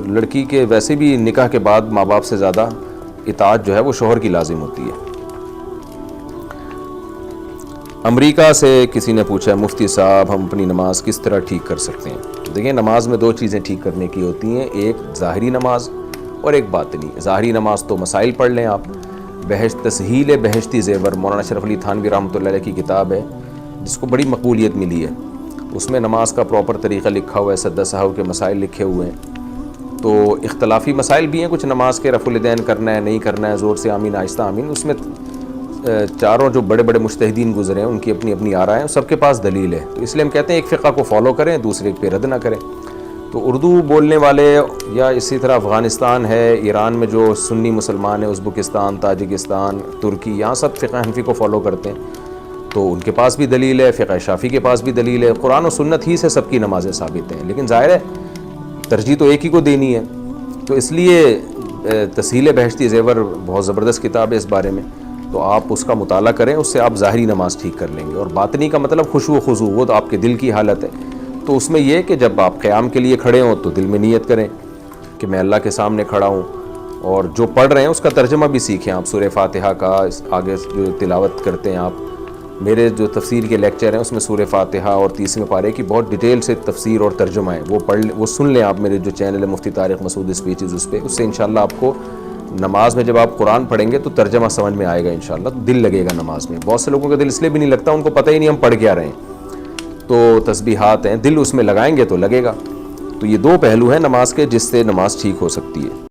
لڑکی کے ویسے بھی نکاح کے بعد ماں باپ سے زیادہ اطاعت جو ہے وہ شوہر کی لازم ہوتی ہے۔ امریکہ سے کسی نے پوچھا مفتی صاحب ہم اپنی نماز کس طرح ٹھیک کر سکتے ہیں؟ دیکھیں نماز میں دو چیزیں ٹھیک کرنے کی ہوتی ہیں، ایک ظاہری نماز اور ایک باطنی۔ ظاہری نماز تو مسائل پڑھ لیں آپ، تسہیل بہشتی زیور مولانا اشرف علی تھانوی رحمۃ اللہ علیہ کی کتاب ہے جس کو بڑی مقبولیت ملی ہے، اس میں نماز کا پراپر طریقہ لکھا ہوا ہے، سجدہ سہو کے مسائل لکھے ہوئے ہیں۔ تو اختلافی مسائل بھی ہیں کچھ، نماز کے رفع الیدین کرنا ہے نہیں کرنا ہے، زور سے آمین آہستہ آمین، اس میں چاروں جو بڑے بڑے مجتہدین گزرے ہیں ان کی اپنی اپنی آراء ہیں، سب کے پاس دلیل ہے، تو اس لیے ہم کہتے ہیں ایک فقہ کو فالو کریں دوسرے پہ رد نہ کریں۔ تو اردو بولنے والے یا اسی طرح افغانستان ہے، ایران میں جو سنی مسلمان ہیں، ازبکستان، تاجکستان، ترکی، یہاں سب فقہ حنفی کو فالو کرتے ہیں، تو ان کے پاس بھی دلیل ہے، فقہ شافعی کے پاس بھی دلیل ہے، قرآن و سنت ہی سے سب کی نمازیں ثابت ہیں، لیکن ظاہر ہے ترجیح تو ایک ہی کو دینی ہے۔ تو اس لیے تسہیل بہشتی زیور بہت زبردست کتاب ہے اس بارے میں، تو آپ اس کا مطالعہ کریں، اس سے آپ ظاہری نماز ٹھیک کر لیں گے۔ اور باطنی کا مطلب خشوع و خضوع، وہ تو آپ کے دل کی حالت ہے، تو اس میں یہ کہ جب آپ قیام کے لیے کھڑے ہوں تو دل میں نیت کریں کہ میں اللہ کے سامنے کھڑا ہوں، اور جو پڑھ رہے ہیں اس کا ترجمہ بھی سیکھیں آپ، سورہ فاتحہ کا آگے جو تلاوت کرتے ہیں آپ، میرے جو تفسیر کے لیکچر ہیں اس میں سورہ فاتحہ اور 30ویں پارے کی بہت ڈیٹیل سے تفسیر اور ترجمہ ہے، وہ سن لیں آپ، میرے جو چینل ہے مفتی طارق مسعود اسپیچز، اس پہ، اس سے انشاءاللہ آپ کو نماز میں جب آپ قرآن پڑھیں گے تو ترجمہ سمجھ میں آئے گا انشاءاللہ، تو دل لگے گا نماز میں۔ بہت سے لوگوں کا دل اس لیے بھی نہیں لگتا، ان کو پتہ ہی نہیں ہم پڑھ کیا رہے ہیں، تو تسبیحات ہیں، دل اس میں لگائیں گے تو لگے گا۔ تو یہ دو پہلو ہیں نماز کے جس سے نماز ٹھیک ہو سکتی ہے۔